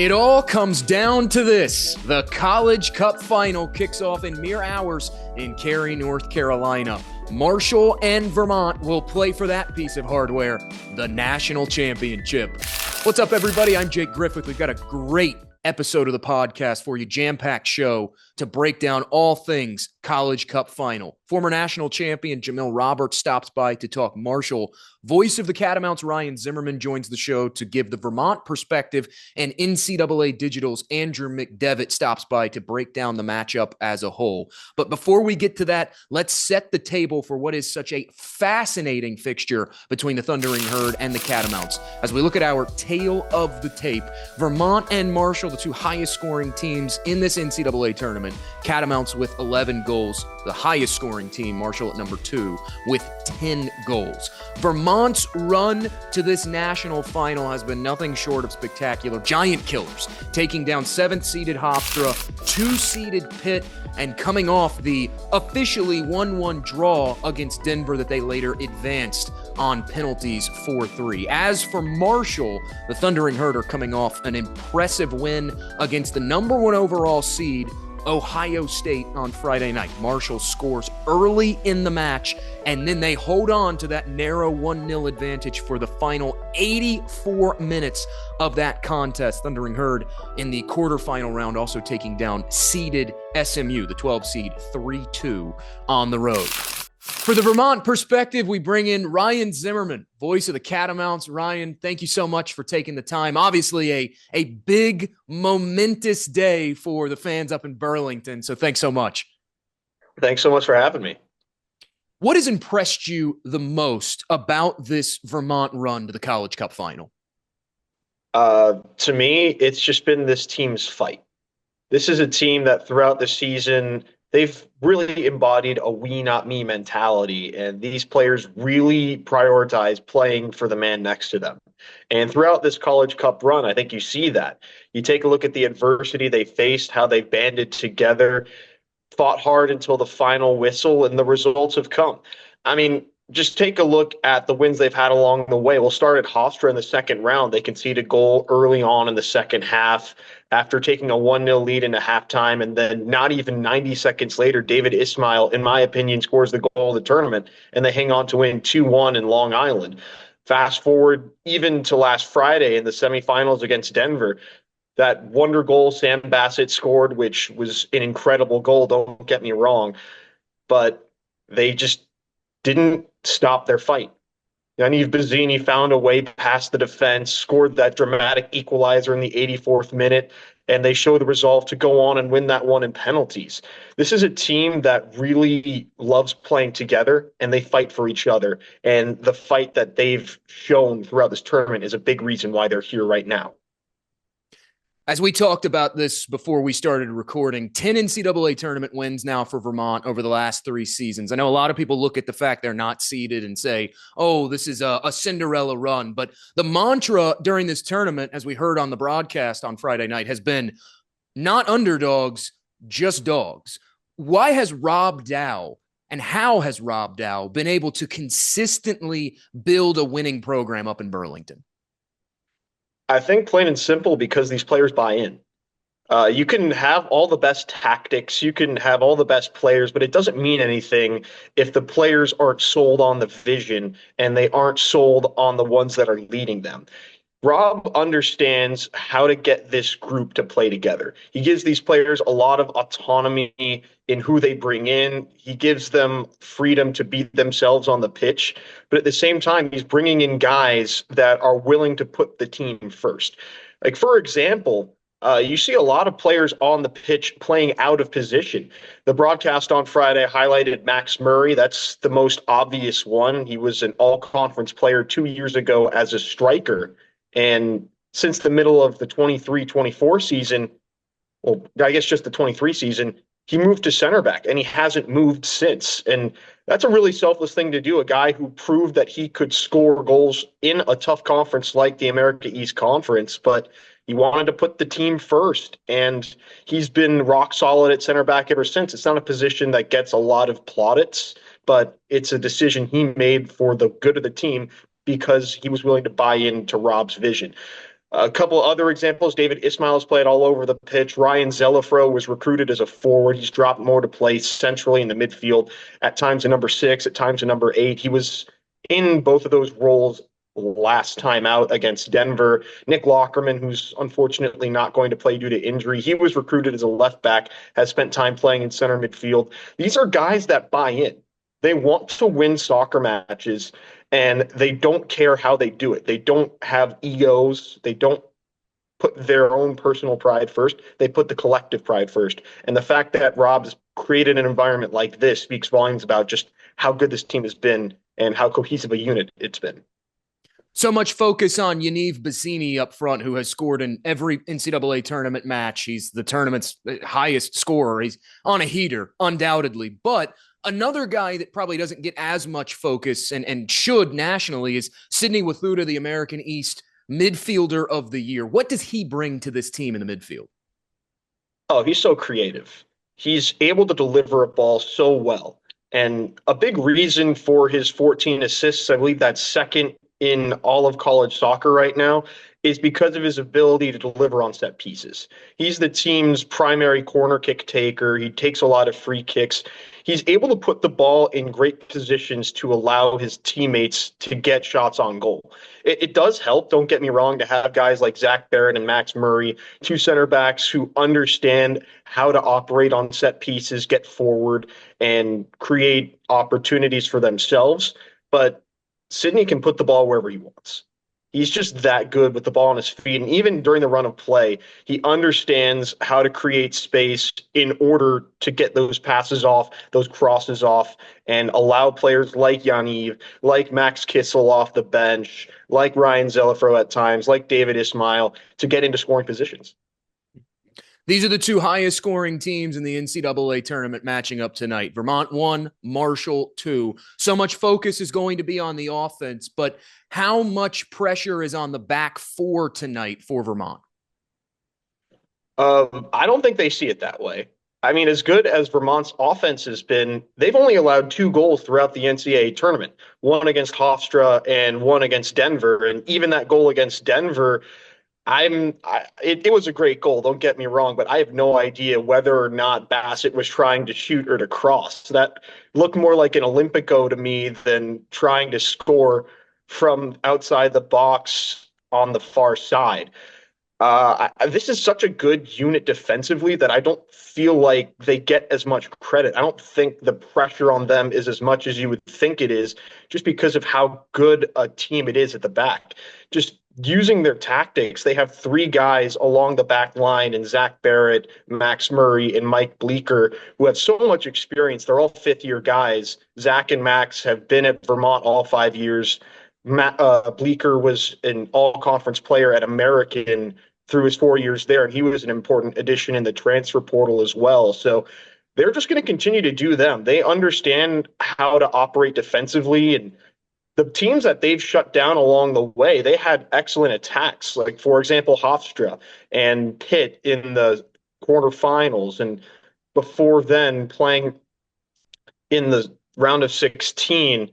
It all comes down to this. The College Cup Final kicks off in mere hours in Cary, North Carolina. Marshall and Vermont will play for that piece of hardware, the national championship. What's up, everybody? I'm Jake Griffith. We've got a great episode of the podcast for you, jam-packed show to break down all things College Cup Final. Former national champion Jamil Roberts stops by to talk Marshall. Voice of the Catamounts, Ryan Zimmerman, joins the show to give the Vermont perspective, and NCAA Digital's Andrew McDevitt stops by to break down the matchup as a whole. But before we get to that, let's set the table for what is such a fascinating fixture between the Thundering Herd and the Catamounts. As we look at our tale of the tape, Vermont and Marshall, the two highest scoring teams in this NCAA tournament. Catamounts with 11 goals, the highest scoring team, Marshall at number 2 with 10 goals. Vermont's run to this national final has been nothing short of spectacular. Giant killers taking down 7th-seeded Hofstra, 2-seeded Pitt, and coming off the officially 1-1 draw against Denver that they later advanced on penalties 4-3. As for Marshall, the Thundering Herd are coming off an impressive win against the number 1 overall seed, Ohio State, on Friday night. Marshall scores early in the match, and then they hold on to that narrow 1-0 advantage for the final 84 minutes of that contest. Thundering Herd in the quarterfinal round also taking down seeded SMU, the 12 seed, 3-2 on the road. For the Vermont perspective, we bring in Ryan Zimmerman, voice of the Catamounts. Ryan, thank you so much for taking the time. Obviously, a big, momentous day for the fans up in Burlington, so thanks so much. Thanks so much for having me. What has impressed you the most about this Vermont run to the College Cup Final? To me, it's just been this team's fight. This is a team that throughout the season, they've really embodied a we not me mentality, and these players really prioritize playing for the man next to them. And throughout this College Cup run, I think you see that. You take a look at the adversity they faced, how they banded together, fought hard until the final whistle, and the results have come. I mean, just take a look at the wins they've had along the way. We'll start at Hofstra in the second round. They conceded a goal early on in the second half after taking a 1-0 lead into halftime. And then not even 90 seconds later, David Ismail, in my opinion, scores the goal of the tournament, and they hang on to win 2-1 in Long Island. Fast forward even to last Friday in the semifinals against Denver, that wonder goal Sam Bassett scored, which was an incredible goal, don't get me wrong, but they just didn't stop their fight. Yaniv Bazzini found a way past the defense, scored that dramatic equalizer in the 84th minute, and they show the resolve to go on and win that one in penalties. This is a team that really loves playing together, and they fight for each other. And the fight that they've shown throughout this tournament is a big reason why they're here right now. As we talked about this before we started recording, 10 NCAA tournament wins now for Vermont over the last 3 seasons. I know a lot of people look at the fact they're not seeded and say, oh, this is a Cinderella run. But the mantra during this tournament, as we heard on the broadcast on Friday night, has been not underdogs, just dogs. Why has Rob Dow and how has Rob Dow been able to consistently build a winning program up in Burlington? I think plain and simple because these players buy in. You can have all the best tactics, you can have all the best players, but it doesn't mean anything if the players aren't sold on the vision and they aren't sold on the ones that are leading them. Rob understands how to get this group to play together. He gives these players a lot of autonomy in who they bring in. He gives them freedom to be themselves on the pitch. But at the same time, he's bringing in guys that are willing to put the team first. Like, for example, you see a lot of players on the pitch playing out of position. The broadcast on Friday highlighted Max Murray. That's the most obvious one. He was an all-conference player 2 years ago as a striker. And since the middle of the 23-24 season, well, I guess just the 23 season, he moved to center back, and he hasn't moved since. And that's a really selfless thing to do. A guy who proved that he could score goals in a tough conference like the America East Conference, but he wanted to put the team first. And he's been rock solid at center back ever since. It's not a position that gets a lot of plaudits, but it's a decision he made for the good of the team, because he was willing to buy into Rob's vision. A couple other examples, David Ismail's played all over the pitch. Ryan Zelafro was recruited as a forward. He's dropped more to play centrally in the midfield, at times a number 6, at times a number 8. He was in both of those roles last time out against Denver. Nick Lockerman, who's unfortunately not going to play due to injury, he was recruited as a left back, has spent time playing in center midfield. These are guys that buy in. They want to win soccer matches, and they don't care how they do it. They don't have egos. They don't put their own personal pride first. They put the collective pride first. And the fact that Rob's created an environment like this speaks volumes about just how good this team has been and how cohesive a unit it's been. So much focus on Yaniv Bassini up front, who has scored in every NCAA tournament match. He's the tournament's highest scorer. He's on a heater, undoubtedly. But another guy that probably doesn't get as much focus and should nationally is Sidney Wathuta, the American East midfielder of the year. What does he bring to this team in the midfield? Oh, he's so creative. He's able to deliver a ball so well. And a big reason for his 14 assists, I believe that's second in all of college soccer right now, is because of his ability to deliver on set pieces. He's the team's primary corner kick taker. He takes a lot of free kicks. He's able to put the ball in great positions to allow his teammates to get shots on goal. It does help, don't get me wrong, to have guys like Zach Barrett and Max Murray, two center backs who understand how to operate on set pieces, get forward, and create opportunities for themselves. But Sidney can put the ball wherever he wants. He's just that good with the ball on his feet. And even during the run of play, he understands how to create space in order to get those passes off, those crosses off, and allow players like Yaniv, like Max Kissel off the bench, like Ryan Zelafro at times, like David Ismail, to get into scoring positions. These are the two highest scoring teams in the NCAA tournament matching up tonight. Vermont 1, Marshall 2. So much focus is going to be on the offense, but how much pressure is on the back four tonight for Vermont? I don't think they see it that way. I mean, as good as Vermont's offense has been, they've only allowed 2 goals throughout the NCAA tournament, one against Hofstra and one against Denver. And even that goal against Denver, it was a great goal, don't get me wrong, but I have no idea whether or not Bassett was trying to shoot or to cross. That looked more like an Olympico to me than trying to score from outside the box on the far side. This is such a good unit defensively that I don't feel like they get as much credit. I don't think the pressure on them is as much as you would think it is, just because of how good a team it is at the back. Just using their tactics, they have 3 guys along the back line in Zach Barrett, Max Murray, and Mike Bleeker, who have so much experience. They're all fifth-year guys. Zach and Max have been at Vermont all 5 years. Bleeker was an all-conference player at American through his 4 years there, and he was an important addition in the transfer portal as well. So they're just going to continue to do them. They understand how to operate defensively, and the teams that they've shut down along the way, they had excellent attacks. Like, for example, Hofstra and Pitt in the quarterfinals, and before then playing in the round of 16.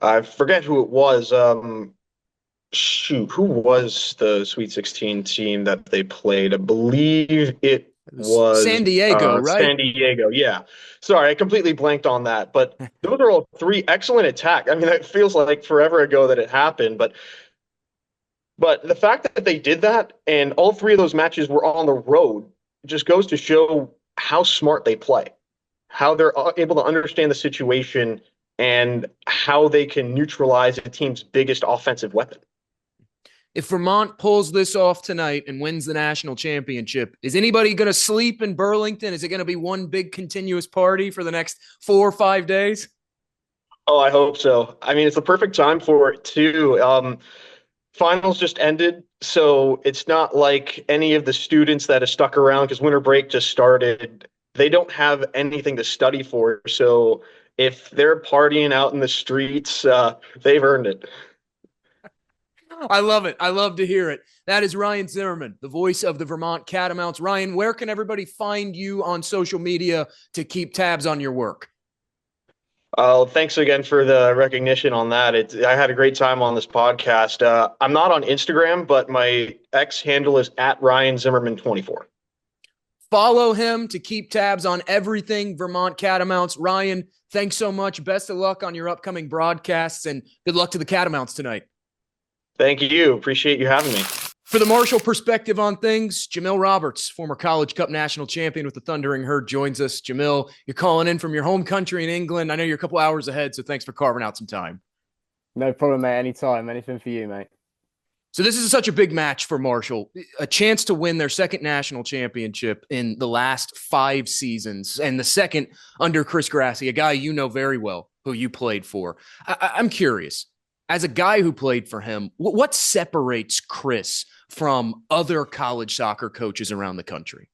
I forget who it was. Who was the Sweet 16 team that they played? I believe it was San Diego, right? San Diego, yeah. Sorry, I completely blanked on that. But those are all 3 excellent attacks. I mean, it feels like forever ago that it happened, but the fact that they did that and all 3 of those matches were on the road just goes to show how smart they play, how they're able to understand the situation, and how they can neutralize a team's biggest offensive weapon. If Vermont pulls this off tonight and wins the national championship, is anybody going to sleep in Burlington? Is it going to be one big continuous party for the next 4 or 5 days? Oh, I hope so. I mean, it's the perfect time for it, too. Finals just ended, so it's not like any of the students that have stuck around because winter break just started. They don't have anything to study for, so if they're partying out in the streets, they've earned it. I love it. I love to hear it. That is Ryan Zimmerman, the voice of the Vermont Catamounts. Ryan, where can everybody find you on social media to keep tabs on your work? Thanks again for the recognition on that. I had a great time on this podcast. I'm not on Instagram, but my X handle is at Ryan Zimmerman 24. Follow him to keep tabs on everything Vermont Catamounts. Ryan, thanks so much. Best of luck on your upcoming broadcasts, and good luck to the Catamounts tonight. Thank you. Appreciate you having me. For the Marshall perspective on things, Jamil Roberts, former College Cup national champion with the Thundering Herd, joins us. Jamil, you're calling in from your home country in England. I know you're a couple hours ahead, so thanks for carving out some time. No problem, mate. Anytime. Anything for you, mate. So this is such a big match for Marshall, a chance to win their second national championship in the last 5 seasons, and the second under Chris Grassi, a guy you know very well, who you played for. I'm curious, as a guy who played for him, what separates Chris from other college soccer coaches around the country?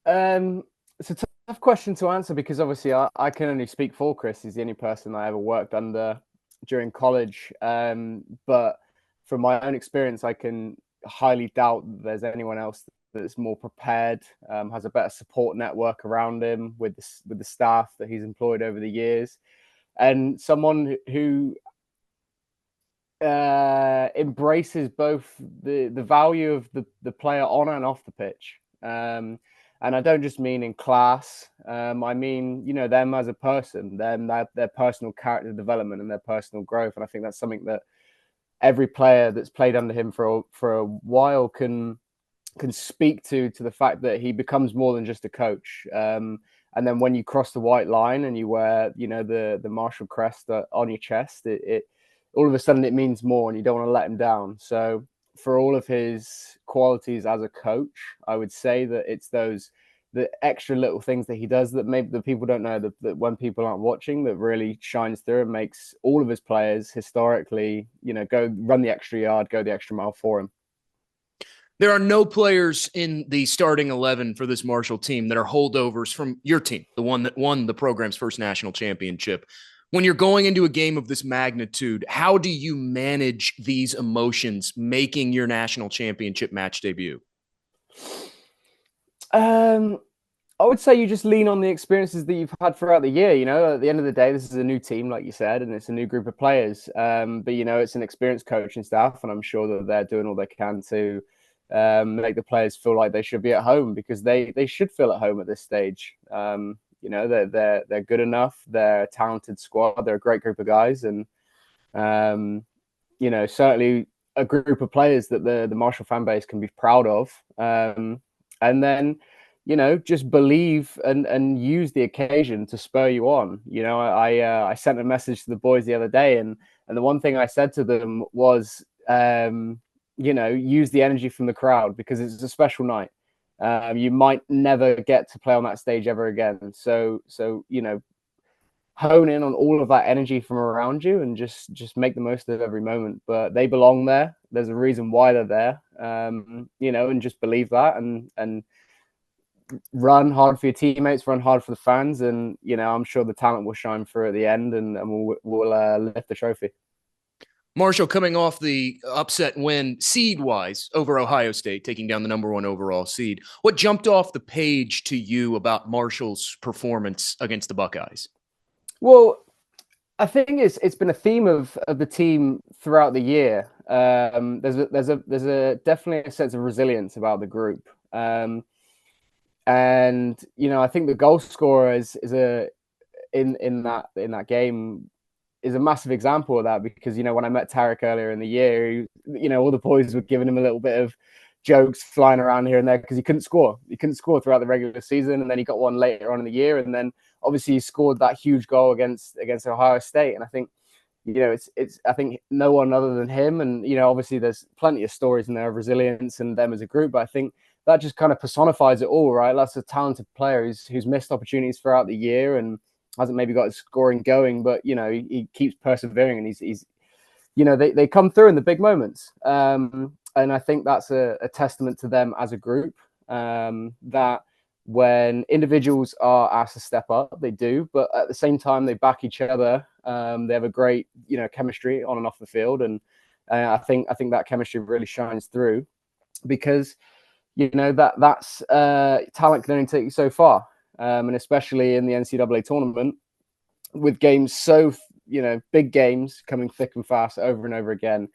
It's a tough question to answer because obviously I can only speak for Chris. He's the only person I ever worked under during college. But from my own experience, I can highly doubt that there's anyone else that's more prepared, has a better support network around him with the staff that he's employed over the years, and someone who embraces both the value of the player on and off the pitch. And I don't just mean in class. I mean, them as a person, their personal character development and their personal growth. And I think that's something that every player that's played under him for a while can speak to the fact that he becomes more than just a coach. And then when you cross the white line and you wear, the Marshall crest on your chest, it all of a sudden it means more, and you don't want to let him down. So for all of his qualities as a coach, I would say that it's the extra little things that he does that maybe the people don't know, that when people aren't watching, that really shines through and makes all of his players historically, go run the extra yard, go the extra mile for him. There are no players in the starting 11 for this Marshall team that are holdovers from your team, the one that won the program's first national championship. When you're going into a game of this magnitude, how do you manage these emotions making your national championship match debut? I would say you just lean on the experiences that you've had throughout the year. At the end of the day, this is a new team, like you said, and it's a new group of players. But, it's an experienced coaching staff, and I'm sure that they're doing all they can to make the players feel like they should be at home, because they should feel at home at this stage. They're good enough. They're a talented squad. They're a great group of guys, and certainly a group of players that the Marshall fan base can be proud of. And then, just believe and use the occasion to spur you on. I sent a message to the boys the other day, and the one thing I said to them was, use the energy from the crowd, because it's a special night. You might never get to play on that stage ever again. So hone in on all of that energy from around you and just make the most of every moment. But they belong there. There's a reason why they're there. And just believe that and run hard for your teammates, run hard for the fans, and I'm sure the talent will shine through at the end, and we'll lift the trophy. Marshall coming off the upset win seed-wise over Ohio State, taking down the number 1 overall seed. What jumped off the page to you about Marshall's performance against the Buckeyes? Well, I think it's been a theme of the team throughout the year. There's a definitely a sense of resilience about the group, and I think the goal scorer is in that game is a massive example of that, because when I met Tarek earlier in the year, all the boys were giving him a little bit of jokes flying around here and there because he couldn't score throughout the regular season, and then he got one later on in the year, and then obviously he scored that huge goal against Ohio State. And I think it's I think no one other than him, and obviously there's plenty of stories in there of resilience and them as a group, but I think that just kind of personifies it all, right? That's a talented player who's missed opportunities throughout the year and hasn't maybe got his scoring going, but he keeps persevering, and he's they come through in the big moments, and I think that's a testament to them as a group, that when individuals are asked to step up, they do, but at the same time they back each other. They have a great chemistry on and off the field, and I think that chemistry really shines through, because that's talent can only take you so far. and especially in the NCAA tournament, with games so, big games coming thick and fast over and over again.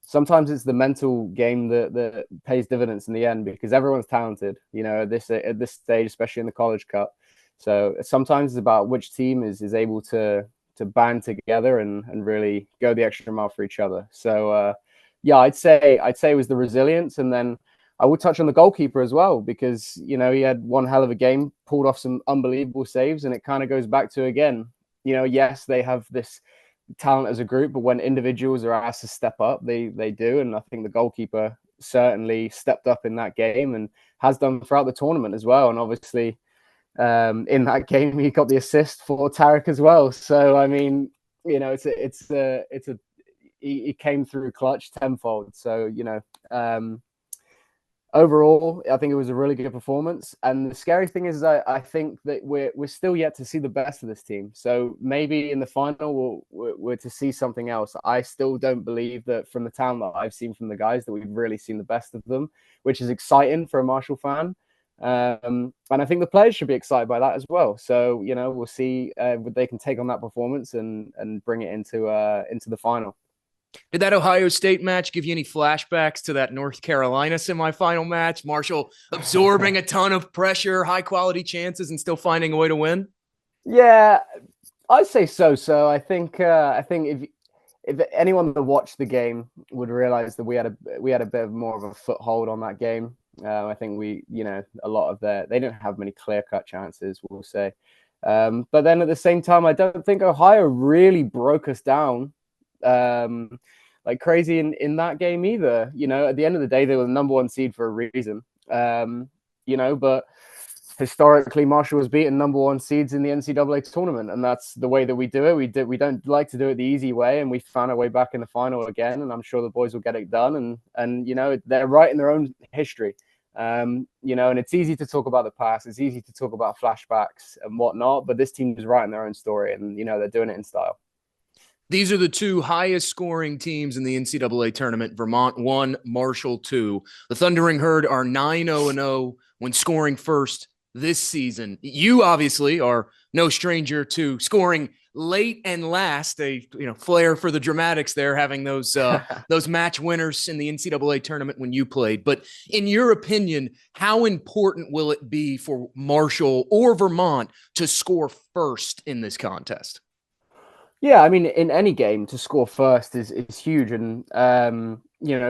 Sometimes it's the mental game that pays dividends in the end, because everyone's talented, at this stage, especially in the College Cup. So sometimes it's about which team is able to band together and really go the extra mile for each other. So yeah, I'd say it was the resilience, and then I would touch on the goalkeeper as well, because he had one hell of a game, pulled off some unbelievable saves, and it kind of goes back to, again, yes, they have this talent as a group, but when individuals are asked to step up, they do. And I think the goalkeeper certainly stepped up in that game and has done throughout the tournament as well. And obviously, in that game, he got the assist for Tarek as well. So I mean, he came through clutch tenfold. So overall, I think it was a really good performance. And the scary thing is, I think that we're still yet to see the best of this team. So maybe in the final, we're to see something else. I still don't believe that, from the talent that I've seen from the guys, that we've really seen the best of them, which is exciting for a Marshall fan. And I think the players should be excited by that as well. So we'll see what they can take on that performance and bring it into the final. Did that Ohio State match give you any flashbacks to that North Carolina semifinal match? Marshall absorbing a ton of pressure, high quality chances, and still finding a way to win? Yeah, I'd say so. So I think if anyone that watched the game would realize that we had a bit more of a foothold on that game. I think a lot of they didn't have many clear-cut chances, we'll say. But then at the same time, I don't think Ohio really broke us down like crazy in that game either. At the end of the day, they were the number one seed for a reason. But historically, Marshall was beaten number one seeds in the NCAA tournament, and that's the way that we do it. We don't like to do it the easy way, and we found our way back in the final again. And I'm sure the boys will get it done. And they're right in their own history. And it's easy to talk about the past. It's easy to talk about flashbacks and whatnot. But this team is right in their own story, and they're doing it in style. These are the two highest scoring teams in the NCAA tournament. Vermont 1, Marshall 2. The Thundering Herd are 9-0-0 when scoring first this season. You obviously are no stranger to scoring late and last. A flair for the dramatics there, having those match winners in the NCAA tournament when you played. But in your opinion, how important will it be for Marshall or Vermont to score first in this contest? Yeah, I mean, in any game, to score first is huge, and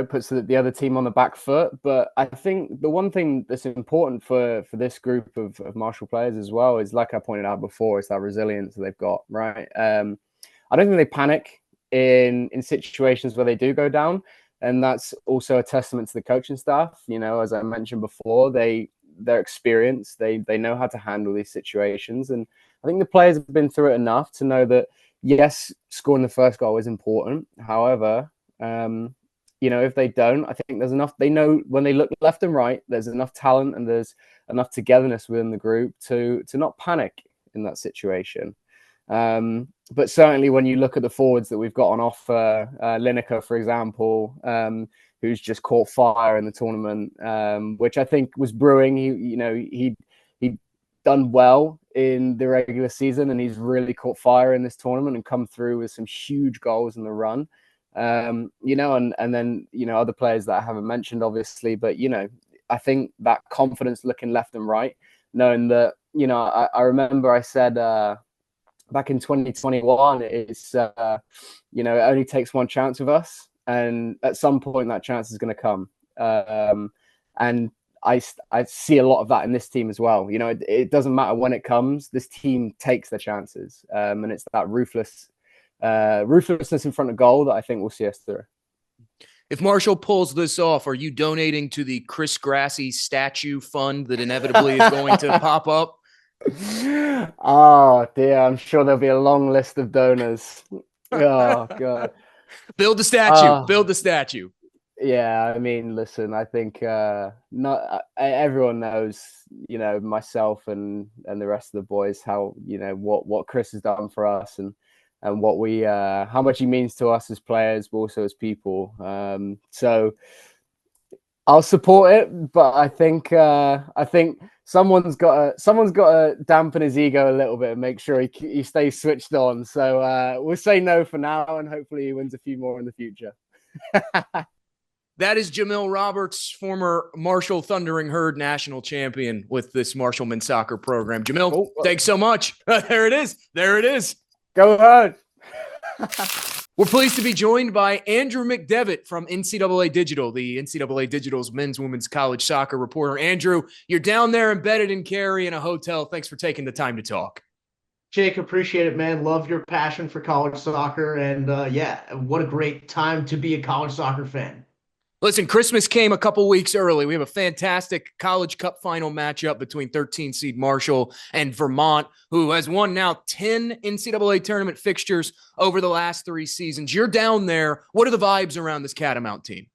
puts the other team on the back foot. But I think the one thing that's important for this group of Marshall players as well is, like I pointed out before, is that resilience that they've got. Right, I don't think they panic in situations where they do go down, and that's also a testament to the coaching staff. As I mentioned before, they're experienced, they know how to handle these situations, and I think the players have been through it enough to know that. Yes, scoring the first goal is important. However, if they don't, I think there's enough. They know when they look left and right, there's enough talent and there's enough togetherness within the group to not panic in that situation. But certainly when you look at the forwards that we've got on offer, Lineker, for example, who's just caught fire in the tournament, which I think was brewing. He'd done well in the regular season, and he's really caught fire in this tournament and come through with some huge goals in the run. And then other players that I haven't mentioned, obviously, but I think that confidence looking left and right, knowing that I remember I said back in 2021, it's it only takes one chance with us, and at some point that chance is going to come. And I see a lot of that in this team as well. It doesn't matter when it comes. This team takes their chances, and it's that ruthlessness in front of goal that I think will see us through. If Marshall pulls this off, are you donating to the Chris Grassy statue fund that inevitably is going to pop up? Oh dear, I'm sure there'll be a long list of donors. Oh god, build the statue. Build the statue. Yeah, I mean, listen, I think everyone knows, myself and the rest of the boys, how, what Chris has done for us and what we, how much he means to us as players, but also as people. So I'll support it, but I think someone's got to dampen his ego a little bit and make sure he stays switched on. So we'll say no for now, and hopefully he wins a few more in the future. That is Jamil Roberts, former Marshall Thundering Herd national champion with this Marshall men's soccer program. Jamil, thanks so much. There it is. There it is. Go ahead. We're pleased to be joined by Andrew McDevitt from NCAA Digital, the NCAA Digital's men's, women's college soccer reporter. Andrew, you're down there embedded in Cary in a hotel. Thanks for taking the time to talk. Jake, appreciate it, man. Love your passion for college soccer. And what a great time to be a college soccer fan. Listen, Christmas came a couple weeks early. We have a fantastic College Cup final matchup between 13 seed Marshall and Vermont, who has won now 10 NCAA tournament fixtures over the last 3 seasons. You're down there. What are the vibes around this Catamount team?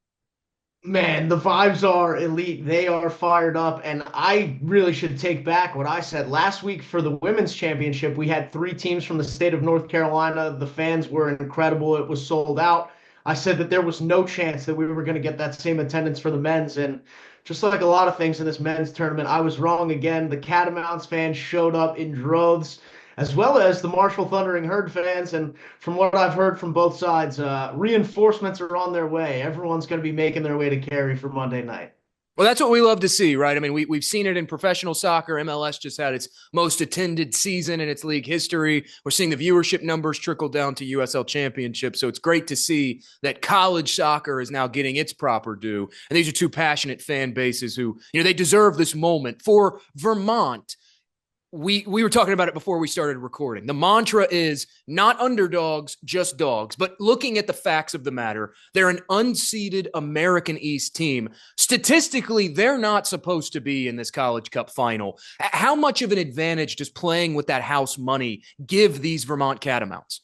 Man, the vibes are elite. They are fired up. And I really should take back what I said. Last week for the women's championship, we had 3 teams from the state of North Carolina. The fans were incredible. It was sold out. I said that there was no chance that we were going to get that same attendance for the men's. And just like a lot of things in this men's tournament, I was wrong again. The Catamounts fans showed up in droves, as well as the Marshall Thundering Herd fans. And from what I've heard from both sides, reinforcements are on their way. Everyone's going to be making their way to Cary for Monday night. Well, that's what we love to see, right? I mean, we've seen it in professional soccer. MLS just had its most attended season in its league history. We're seeing the viewership numbers trickle down to USL Championship. So it's great to see that college soccer is now getting its proper due. And these are 2 passionate fan bases who, they deserve this moment. For Vermont, we were talking about it before we started recording. The mantra is not underdogs, just dogs. But looking at the facts of the matter, they're an unseeded American East team. Statistically, they're not supposed to be in this College Cup final. How much of an advantage does playing with that house money give these Vermont Catamounts?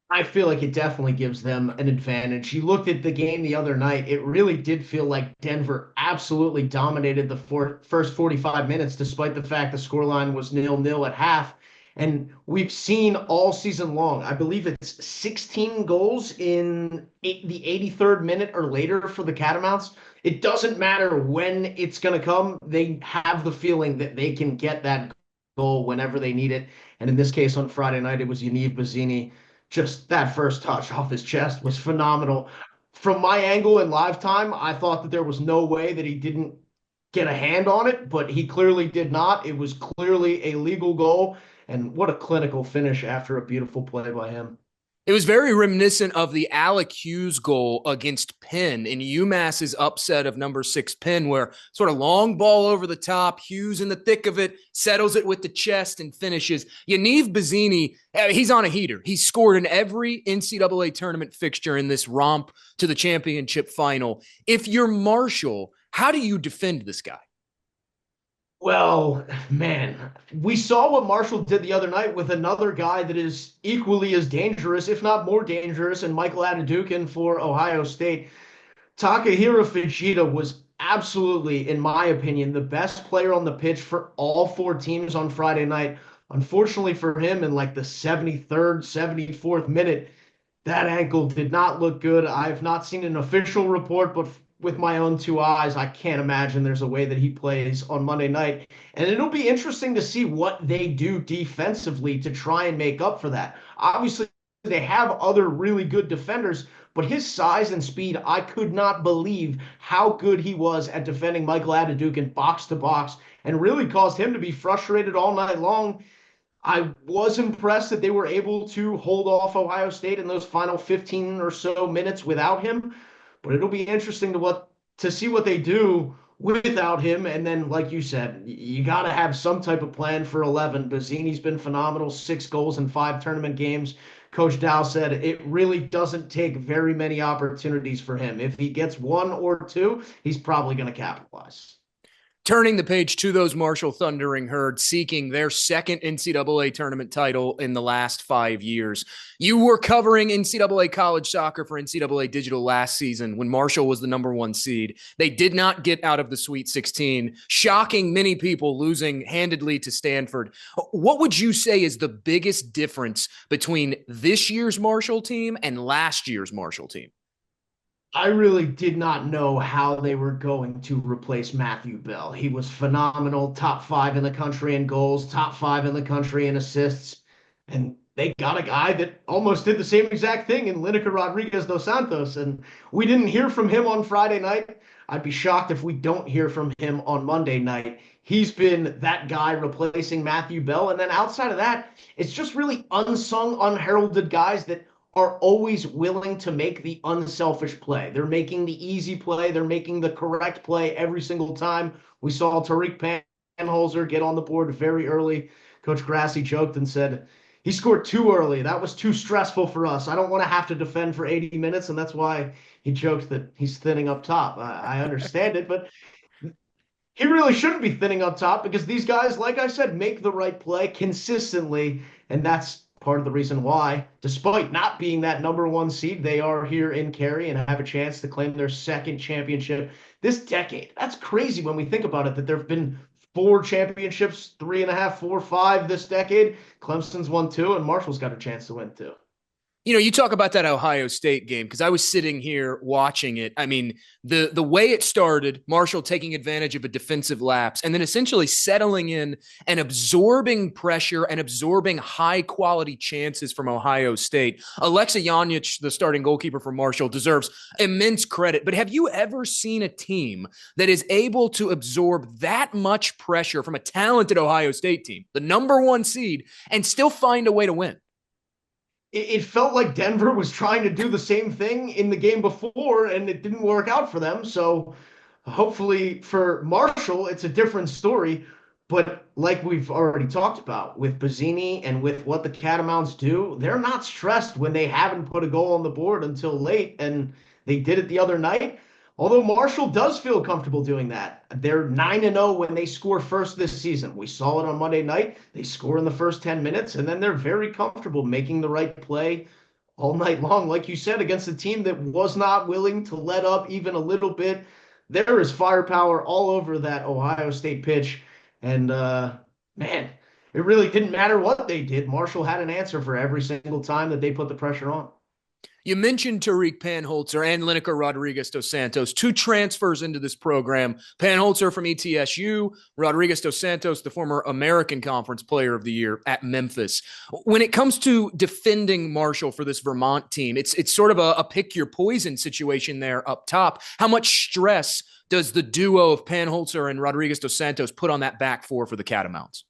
I feel like it definitely gives them an advantage. You looked at the game the other night. It really did feel like Denver absolutely dominated the first 45 minutes, despite the fact the scoreline was 0-0 at half. And we've seen all season long, I believe it's 16 goals in the 83rd minute or later for the Catamounts. It doesn't matter when it's going to come. They have the feeling that they can get that goal whenever they need it. And in this case, on Friday night, it was Yaniv Bazzini. Just that first touch off his chest was phenomenal. From my angle in live time, I thought that there was no way that he didn't get a hand on it, but he clearly did not. It was clearly a legal goal, and what a clinical finish after a beautiful play by him. It was very reminiscent of the Alec Hughes goal against Penn in UMass's upset of number 6 Penn, where sort of long ball over the top, Hughes in the thick of it, settles it with the chest and finishes. Yaniv Bazzini, he's on a heater. He's scored in every NCAA tournament fixture in this romp to the championship final. If you're Marshall, how do you defend this guy? Well, man, we saw what Marshall did the other night with another guy that is equally as dangerous, if not more dangerous, and Michael Adedukin for Ohio State. Takahiro Fujita was absolutely, in my opinion, the best player on the pitch for all 4 teams on Friday night. Unfortunately for him, in like the 73rd, 74th minute, that ankle did not look good. I've not seen an official report, but with my own 2 eyes, I can't imagine there's a way that he plays on Monday night. And it'll be interesting to see what they do defensively to try and make up for that. Obviously, they have other really good defenders, but his size and speed, I could not believe how good he was at defending Michael Adedukin box to box, and really caused him to be frustrated all night long. I was impressed that they were able to hold off Ohio State in those final 15 or so minutes without him. But it'll be interesting to see what they do without him. And then, like you said, you got to have some type of plan for 11. Bazzini's been phenomenal, 6 goals in 5 tournament games. Coach Dow said it really doesn't take very many opportunities for him. If he gets 1 or 2, he's probably going to capitalize. Turning the page to those Marshall Thundering Herd, seeking their 2nd NCAA tournament title in the last 5 years. You were covering NCAA college soccer for NCAA Digital last season when Marshall was the number 1 seed. They did not get out of the Sweet 16, shocking many people, losing handedly to Stanford. What would you say is the biggest difference between this year's Marshall team and last year's Marshall team? I really did not know how they were going to replace Matthew Bell. He was phenomenal, top five in the country in goals, top five in the country in assists. And they got a guy that almost did the same exact thing in Lineker Rodriguez dos Santos. And we didn't hear from him on Friday night. I'd be shocked if we don't hear from him on Monday night. He's been that guy replacing Matthew Bell. And then outside of that, it's just really unsung, unheralded guys that are always willing to make the unselfish play. They're making the easy play. They're making the correct play every single time. We saw Tariq Panholzer get on the board very early. Coach Grassi joked and said, he scored too early. That was too stressful for us. I don't want to have to defend for 80 minutes, and that's why he joked that he's thinning up top. I understand it, but he really shouldn't be thinning up top because these guys, like I said, make the right play consistently, and that's part of the reason why, despite not being that number one seed, they are here in Cary and have a chance to claim their second championship this decade. That's crazy when we think about it, that there have been 4 championships, 3.5, 4, 5 this decade. Clemson's won 2, and Marshall's got a chance to win 2. You know, you talk about that Ohio State game because I was sitting here watching it. I mean, the way it started, Marshall taking advantage of a defensive lapse and then essentially settling in and absorbing pressure and absorbing high-quality chances from Ohio State. Alexa Janjic, the starting goalkeeper for Marshall, deserves immense credit. But have you ever seen a team that is able to absorb that much pressure from a talented Ohio State team, the number one seed, and still find a way to win? It felt like Denver was trying to do the same thing in the game before, and it didn't work out for them. So hopefully for Marshall, it's a different story. But like we've already talked about with Bazzini and with what the Catamounts do, they're not stressed when they haven't put a goal on the board until late, and they did it the other night. Although Marshall does feel comfortable doing that. They're 9-0 when they score first this season. We saw it on Monday night. They score in the first 10 minutes, and then they're very comfortable making the right play all night long. Like you said, against a team that was not willing to let up even a little bit. There is firepower all over that Ohio State pitch. And, man, it really didn't matter what they did. Marshall had an answer for every single time that they put the pressure on. You mentioned Tariq Panholzer and Lineker Rodriguez dos Santos, 2 transfers into this program. Panholzer from ETSU, Rodriguez dos Santos, the former American Conference Player of the Year at Memphis. When it comes to defending Marshall for this Vermont team, it's sort of a pick your poison situation there up top. How much stress does the duo of Panholzer and Rodriguez dos Santos put on that back four for the Catamounts?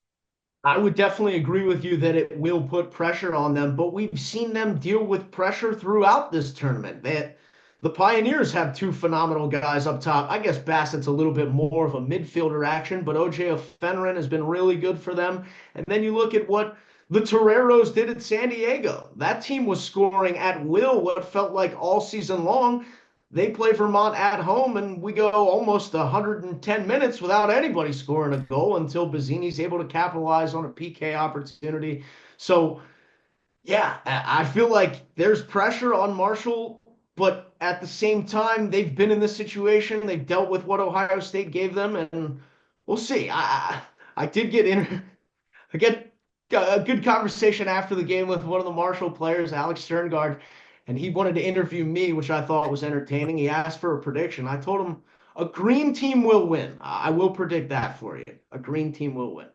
I would definitely agree with you that it will put pressure on them, but we've seen them deal with pressure throughout this tournament. The Pioneers have 2 phenomenal guys up top. I guess Bassett's a little bit more of a midfielder action, but OJ Fenron has been really good for them. And then you look at what the Toreros did at San Diego. That team was scoring at will what felt like all season long. They play Vermont at home, and we go almost 110 minutes without anybody scoring a goal until Bazzini's able to capitalize on a PK opportunity. So, yeah, I feel like there's pressure on Marshall, but at the same time, they've been in this situation. They've dealt with what Ohio State gave them, and we'll see. I did get in. I get a good conversation after the game with one of the Marshall players, Alex Sterngard, and he wanted to interview me, which I thought was entertaining. He asked for a prediction. I told him a green team will win. I will predict that for you. A green team will win.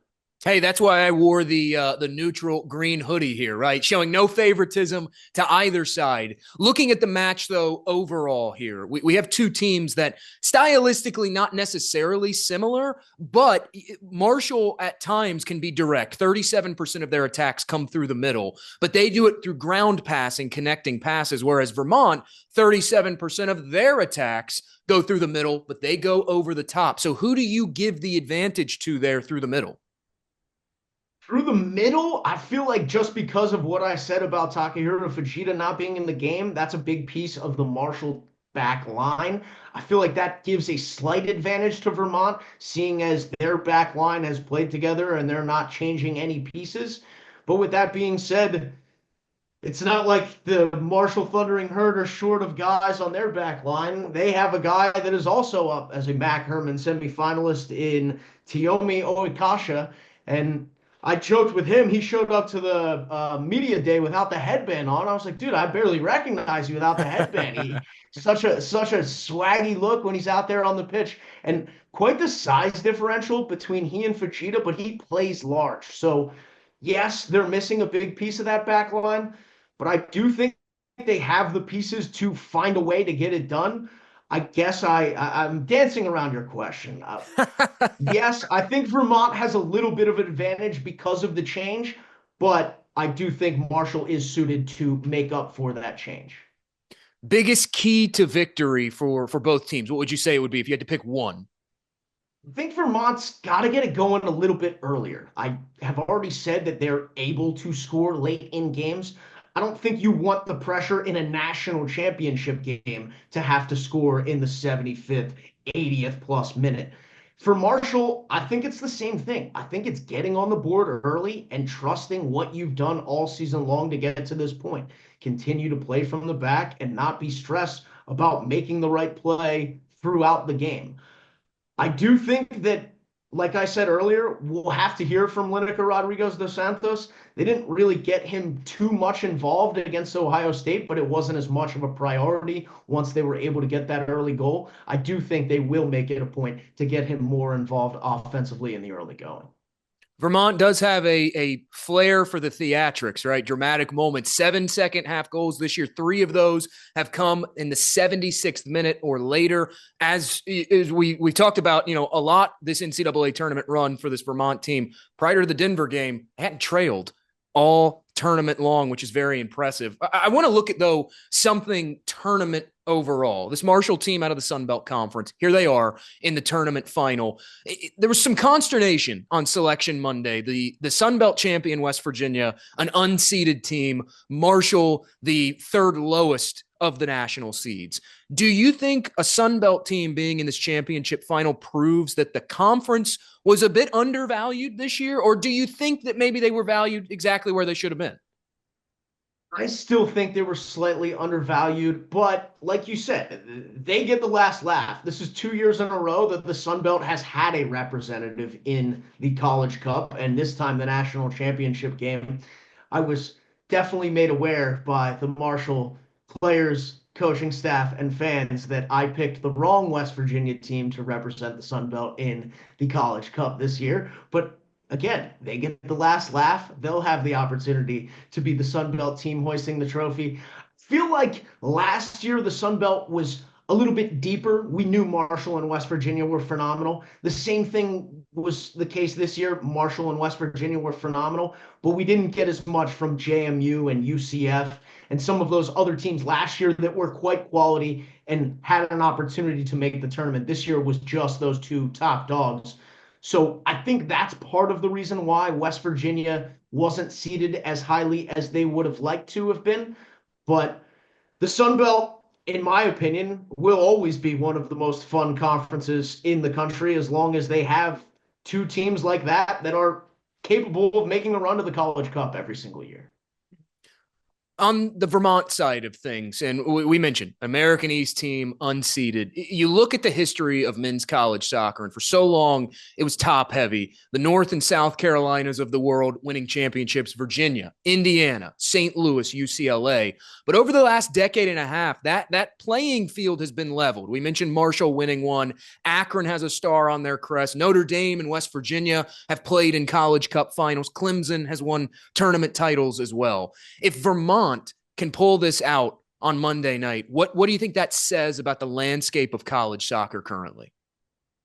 Hey, that's why I wore the neutral green hoodie here, right? Showing no favoritism to either side. Looking at the match, though, overall here, we have 2 teams that stylistically not necessarily similar, but Marshall at times can be direct. 37% of their attacks come through the middle, but they do it through ground passing, connecting passes, whereas Vermont, 37% of their attacks go through the middle, but they go over the top. So who do you give the advantage to there through the middle? Through the middle, I feel like just because of what I said about Takahiro Fujita not being in the game, that's a big piece of the Marshall back line. I feel like that gives a slight advantage to Vermont, seeing as their back line has played together and they're not changing any pieces. But with that being said, it's not like the Marshall Thundering Herd are short of guys on their back line. They have a guy that is also up as a Mac Hermann semifinalist in Tiomi Oikasha. And I joked with him. He showed up to the media day without the headband on. I was like, dude, I barely recognize you without the headband. He such a swaggy look when he's out there on the pitch, and quite the size differential between he and Fujita, but he plays large. So yes, they're missing a big piece of that back line, but I do think they have the pieces to find a way to get it done. I guess I'm dancing around your question. Yes, I think Vermont has a little bit of an advantage because of the change, but I do think Marshall is suited to make up for that change. Biggest key to victory for both teams, what would you say it would be if you had to pick one? I think Vermont's got to get it going a little bit earlier. I have already said that they're able to score late in games. I don't think you want the pressure in a national championship game to have to score in the 75th, 80th plus minute. For Marshall, I think it's the same thing. I think it's getting on the board early and trusting what you've done all season long to get to this point. Continue to play from the back and not be stressed about making the right play throughout the game. I do think that, like I said earlier, we'll have to hear from Lineker Rodriguez dos Santos. They didn't really get him too much involved against Ohio State, but it wasn't as much of a priority once they were able to get that early goal. I do think they will make it a point to get him more involved offensively in the early going. Vermont does have a flair for the theatrics, right? Dramatic moments. 7 second half goals this year. 3 of those have come in the 76th minute or later. As we talked about, a lot this NCAA tournament run for this Vermont team. Prior to the Denver game, hadn't trailed all tournament long, which is very impressive. I want to look at, though, something tournament overall. This Marshall team out of the Sun Belt Conference, here they are in the tournament final. There was some consternation on Selection Monday. The Sun Belt champion, West Virginia, an unseeded team. Marshall, the third lowest of the national seeds. Do you think a Sun Belt team being in this championship final proves that the conference was a bit undervalued this year? Or do you think that maybe they were valued exactly where they should have been? I still think they were slightly undervalued, but like you said, they get the last laugh. This is 2 years in a row that the Sun Belt has had a representative in the College Cup, and this time the national championship game. I was definitely made aware by the Marshall players, coaching staff, and fans that I picked the wrong West Virginia team to represent the Sun Belt in the College Cup this year. But again, they get the last laugh. They'll have the opportunity to be the Sun Belt team hoisting the trophy. I feel like last year the Sun Belt was a little bit deeper. We knew Marshall and West Virginia were phenomenal. The same thing was the case this year. Marshall and West Virginia were phenomenal, but we didn't get as much from JMU and UCF and some of those other teams last year that were quite quality and had an opportunity to make the tournament. This year was just those two top dogs. So I think that's part of the reason why West Virginia wasn't seeded as highly as they would have liked to have been. But the Sun Belt, in my opinion, will always be one of the most fun conferences in the country as long as they have two teams like that are capable of making a run to the College Cup every single year. On the Vermont side of things, and we mentioned American East team unseeded. You look at the history of men's college soccer, and for so long it was top heavy. The North and South Carolinas of the world winning championships, Virginia, Indiana, St. Louis, UCLA. But over the last decade and a half, that playing field has been leveled. We mentioned Marshall winning one. Akron has a star on their crest. Notre Dame and West Virginia have played in College Cup finals. Clemson has won tournament titles as well. If Vermont can pull this out on Monday night, what do you think that says about the landscape of college soccer currently?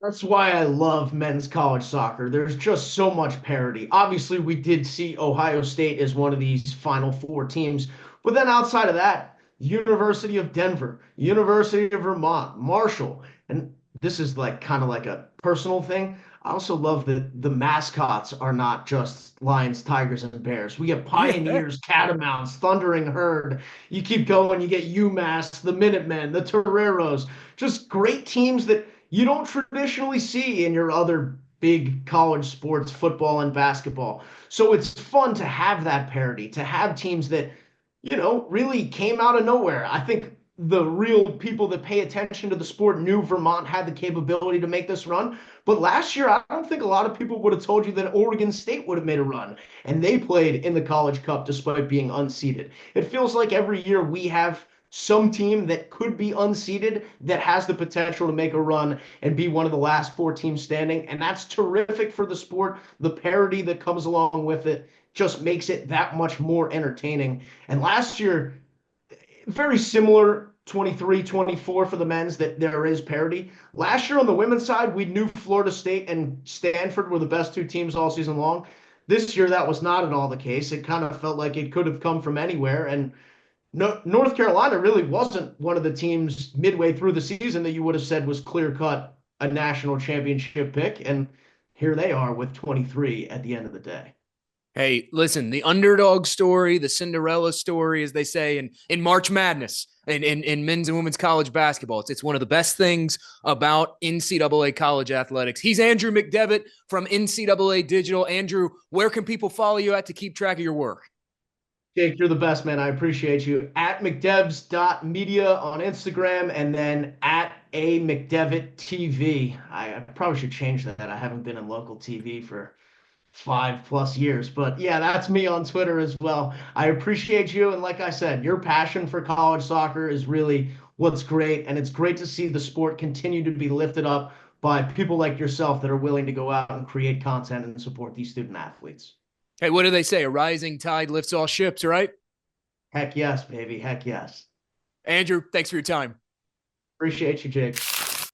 That's why I love men's college soccer. There's just so much parity. Obviously, we did see Ohio State as one of these Final Four teams, but then outside of that, University of Denver, University of Vermont, Marshall, and this is like kind of like a personal thing. I also love that the mascots are not just lions, tigers, and bears. We get Pioneers, Catamounts, Thundering Herd. You keep going, you get UMass, the Minutemen, the Toreros. Just great teams that you don't traditionally see in your other big college sports, football and basketball. So it's fun to have that parity, to have teams that, really came out of nowhere. I think the real people that pay attention to the sport knew Vermont had the capability to make this run. But last year, I don't think a lot of people would have told you that Oregon State would have made a run. And they played in the College Cup despite being unseeded. It feels like every year we have some team that could be unseeded that has the potential to make a run and be one of the last four teams standing. And that's terrific for the sport. The parity that comes along with it just makes it that much more entertaining. And last year, very similar 23-24 for the men's, that there is parity. Last year on the women's side, we knew Florida State and Stanford were the best two teams all season long. This year, that was not at all the case. It kind of felt like it could have come from anywhere. And no, North Carolina really wasn't one of the teams midway through the season that you would have said was clear cut a national championship pick. And here they are with 23 at the end of the day. Hey, listen, the underdog story, the Cinderella story, as they say in March Madness in men's and women's college basketball. It's one of the best things about NCAA college athletics. He's Andrew McDevitt from NCAA Digital. Andrew, where can people follow you at to keep track of your work? Jake, you're the best, man. I appreciate you. At McDevs.media on Instagram, and then at a McDevitt TV. I probably should change that. I haven't been in local TV for 5+ years, but yeah, that's me on Twitter as well. I appreciate you. And like I said, your passion for college soccer is really what's great. And it's great to see the sport continue to be lifted up by people like yourself that are willing to go out and create content and support these student athletes. Hey, what do they say? A rising tide lifts all ships, right? Heck yes, baby. Heck yes. Andrew, thanks for your time. Appreciate you, Jake.